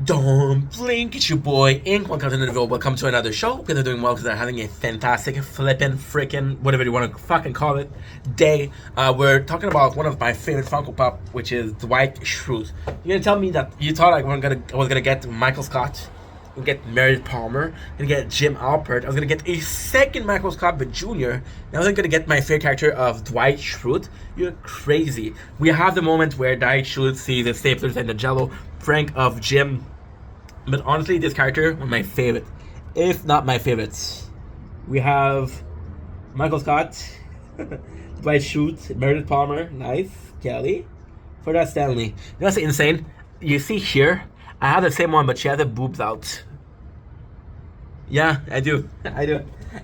Don't blink, it's your boy Ink. Welcome to the video. Welcome to another show. Hope you're doing well because they're having a fantastic flippin' freaking whatever you want to fucking call it day. We're talking about one of my favorite Funko Pop, which is Dwight Schrute. You're gonna tell me that you thought I was gonna get Michael Scott, gonna get Meredith Palmer, gonna get Jim Alpert. I was gonna get a second Michael Scott but Jr. Now I'm gonna get my favorite character of Dwight Schrute. You're crazy. We have the moment where Dwight Schrute sees the staplers and the Jello. Frank of Jim. But honestly, this character was my favorite, if not my favorites. We have Michael Scott, Dwight Schrute, Meredith Palmer, nice, Kelly, for that Stanley. You know what's insane? You see here, I have the same one, but she has the boobs out. Yeah, I do.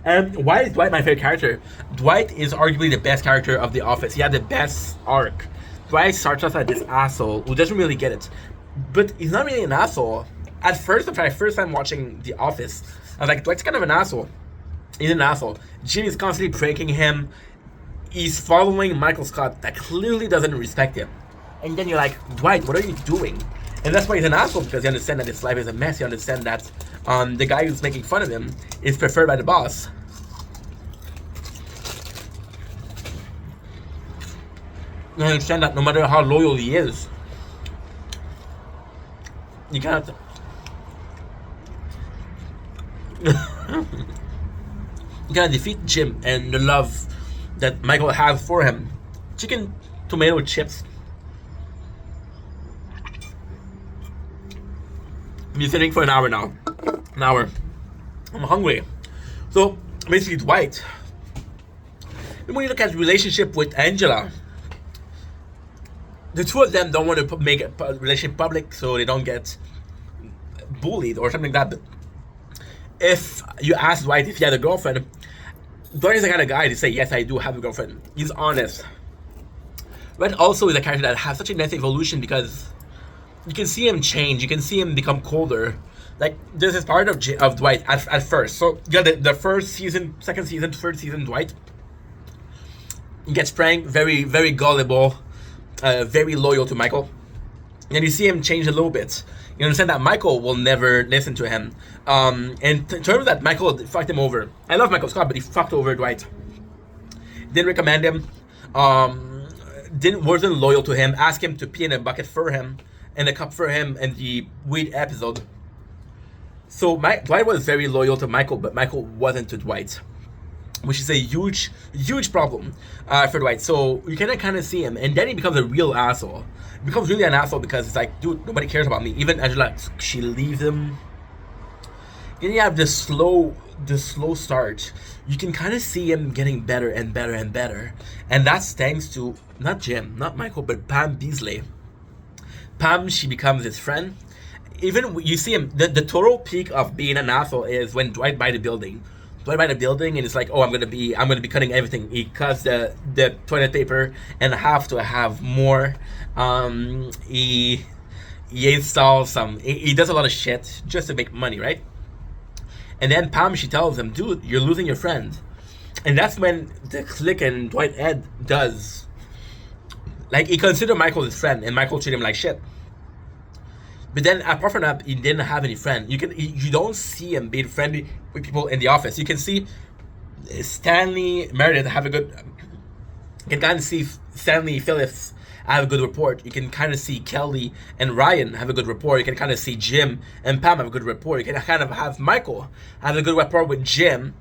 And why is Dwight my favorite character? Dwight is arguably the best character of The Office. He had the best arc. Dwight starts off as this asshole who doesn't really get it. But he's not really an asshole. At first, after my first time watching The Office, I was like, Dwight's kind of an asshole. He's an asshole. Jim is constantly pranking him. He's following Michael Scott that clearly doesn't respect him. And then you're like, Dwight, what are you doing? And that's why he's an asshole, because you understand that his life is a mess. You understand that the guy who's making fun of him is preferred by the boss. You understand that no matter how loyal he is, you cannot defeat Jim and the love that Michael has for him. Chicken tomato chips. I've been sitting for an hour now. An hour. I'm hungry. So basically Dwight. And when you look at the relationship with Angela, the two of them don't want to make a relationship public so they don't get bullied or something like that. But if you ask Dwight if he had a girlfriend, Dwight is the kind of guy to say, yes, I do have a girlfriend. He's honest. But also is a character that has such a nice evolution because you can see him change. You can see him become colder. Like, there's this part of Dwight at first. So, you got the first season, second season, third season, Dwight. He gets pranked, very, very gullible. Very loyal to Michael, and you see him change a little bit. You understand that Michael will never listen to him, and in terms of that, Michael fucked him over. I love Michael Scott, but he fucked over Dwight. Didn't recommend him, wasn't loyal to him. Asked him to pee in a bucket for him, and a cup for him in the weed episode. So Dwight was very loyal to Michael, but Michael wasn't to Dwight, which is a huge problem for Dwight. So you can kind of see him, and then he becomes a real asshole. He becomes really an asshole because it's like, dude, nobody cares about me. Even Angela, she leaves him. Then you have the slow start. You can kind of see him getting better and better and better, and that's thanks to not Jim, not Michael, but Pam Beasley. Pam, she becomes his friend. Even you see him, the total peak of being an asshole is when Dwight buys the building. Dwight buy the building and it's like, oh, I'm gonna be cutting everything. He cuts the toilet paper and have to have more. He installs some. He does a lot of shit just to make money, right? And then Pam, she tells him, dude, you're losing your friend. And that's when the click and Dwight Ed does. Like, he considered Michael his friend, and Michael treated him like shit. But then, apart from that, he didn't have any friend. You don't see him being friendly with people in the office. You can see Stanley Meredith have a good. You can kind of see Stanley Phillips have a good rapport. You can kind of see Kelly and Ryan have a good rapport. You can kind of see Jim and Pam have a good rapport. You can kind of have Michael have a good rapport with Jim.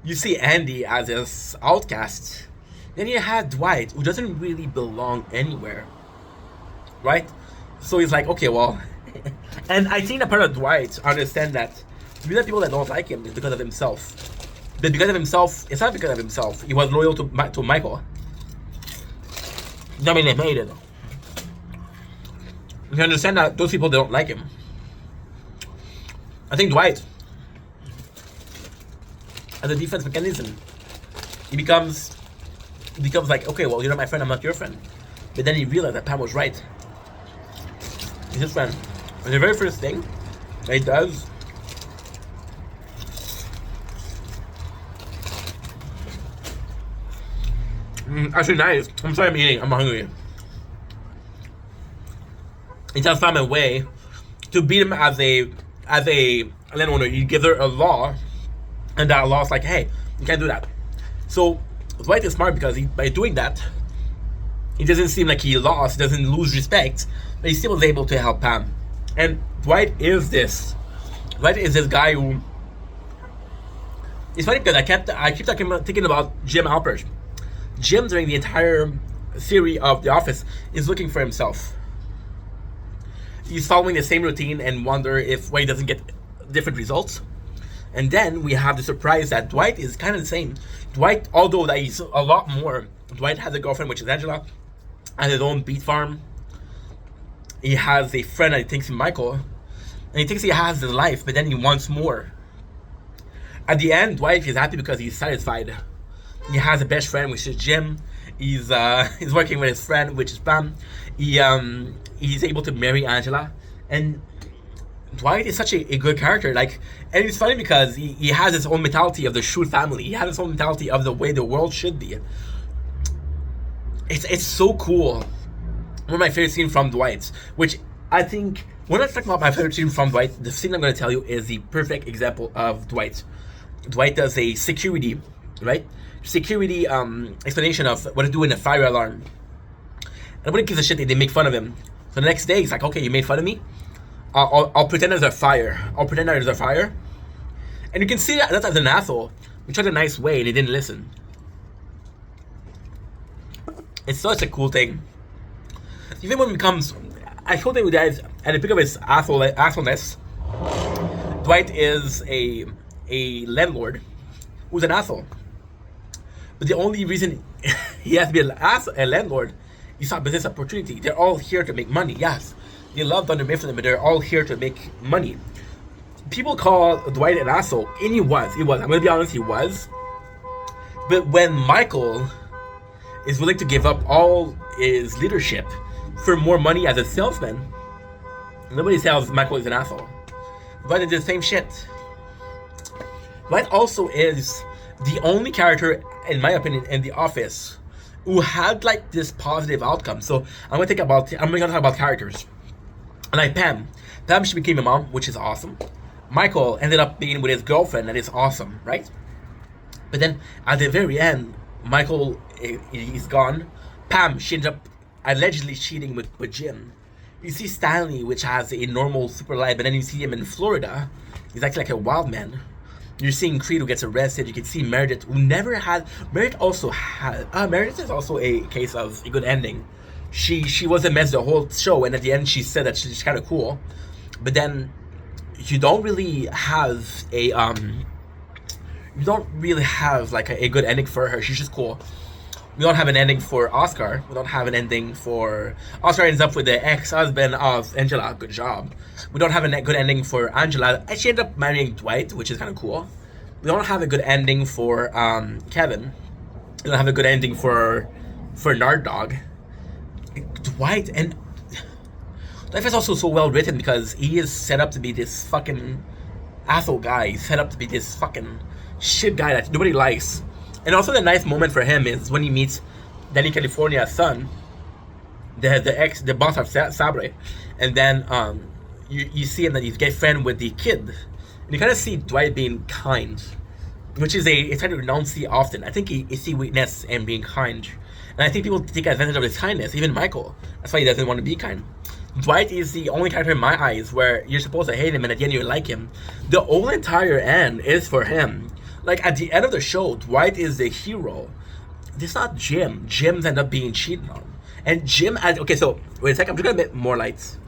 You see Andy as his outcast. Then you have Dwight, who doesn't really belong anywhere, right? So he's like, okay, well. And I think that part of Dwight understand that the reason people that don't like him is because of himself. But because of himself, it's not because of himself. He was loyal to Michael. I mean, they made it. You understand that those people don't like him. I think Dwight, as a defense mechanism, he becomes like, okay, well, you're not my friend, I'm not your friend. But then he realized that Pam was right. He's his friend. And the very first thing that he does actually nice. I'm sorry I'm eating. I'm hungry. He tells Pam a way to beat him as a landowner. You give her a law, and that law is like, hey, you can't do that. So Dwight is smart because by doing that, it doesn't seem like he lost, doesn't lose respect, but he still was able to help Pam. And Dwight is this guy who. It's funny because I keep thinking about Jim Halpert. Jim, during the entire series of The Office, is looking for himself. He's following the same routine and wonder why he doesn't get different results. And then we have the surprise that Dwight is kind of the same. Dwight, although that he's a lot more, Dwight has a girlfriend, which is Angela, and his own beet farm. He has a friend that he thinks is Michael, and he thinks he has his life, but then he wants more. At the end, Dwight is happy because he's satisfied. He has a best friend, which is Jim. He's working with his friend, which is Pam. He's able to marry Angela, and Dwight is such a good character. Like, and it's funny because he has his own mentality of the Schrute family. He has his own mentality of the way the world should be. It's so cool. One of my favorite scenes from Dwight, which I think when I talk about my favorite scene from Dwight, the scene I'm going to tell you is the perfect example of Dwight. Dwight does a security, right? Security explanation of what to do in a fire alarm. And nobody gives a shit. They make fun of him. So the next day, he's like, okay, you made fun of me? I'll pretend there's a fire. And you can see that as an asshole. We tried a nice way and he didn't listen. It's such a cool thing. Even when it becomes, I told you guys, at the peak of his assholeness, Dwight is a landlord who's an asshole. But the only reason he has to be a landlord is not business opportunity. They're all here to make money, yes. They love Dunder Mifflin, but they're all here to make money. People call Dwight an asshole, and he was. I'm going to be honest, he was. But when Michael is willing to give up all his leadership for more money as a salesman, nobody tells Michael is an asshole. Dwight is the same shit. Dwight also is the only character, in my opinion, in The Office who had like this positive outcome. So I'm gonna talk about characters. Like Pam, she became a mom, which is awesome. Michael ended up being with his girlfriend, that is awesome, right? But then at the very end, Michael is gone. Pam, she ended up allegedly cheating with Jim. You see Stanley, which has a normal super life, but then you see him in Florida. He's acting like a wild man. You're seeing Creed, who gets arrested. You can see Meredith, who never had. Meredith is also a case of a good ending. She was a mess the whole show, and at the end she said that she's kind of cool. But then you don't really have a like a good ending for her. She's just cool. We don't have an ending for Oscar. We don't have an ending for... Oscar ends up with the ex-husband of Angela. Good job. We don't have a good ending for Angela. She ended up marrying Dwight, which is kind of cool. We don't have a good ending for Kevin. We don't have a good ending for Nard Dog. Dwight is also so well written because he is set up to be this fucking asshole guy. He's set up to be this fucking shit guy that nobody likes. And also the nice moment for him is when he meets Danny California's son, the boss of Sabre, and then you see him that he's gay friend with the kid, and you kind of see Dwight being kind, which is it's something we don't see often. I think he see weakness and being kind, and I think people take advantage of his kindness. Even Michael, that's why he doesn't want to be kind. Dwight is the only character in my eyes where you're supposed to hate him and at the end you like him. The whole entire end is for him. Like, at the end of the show, Dwight is the hero. It's not Jim. Jim's end up being cheated on. And Jim, okay, so, wait a second, I'm just gonna get more lights.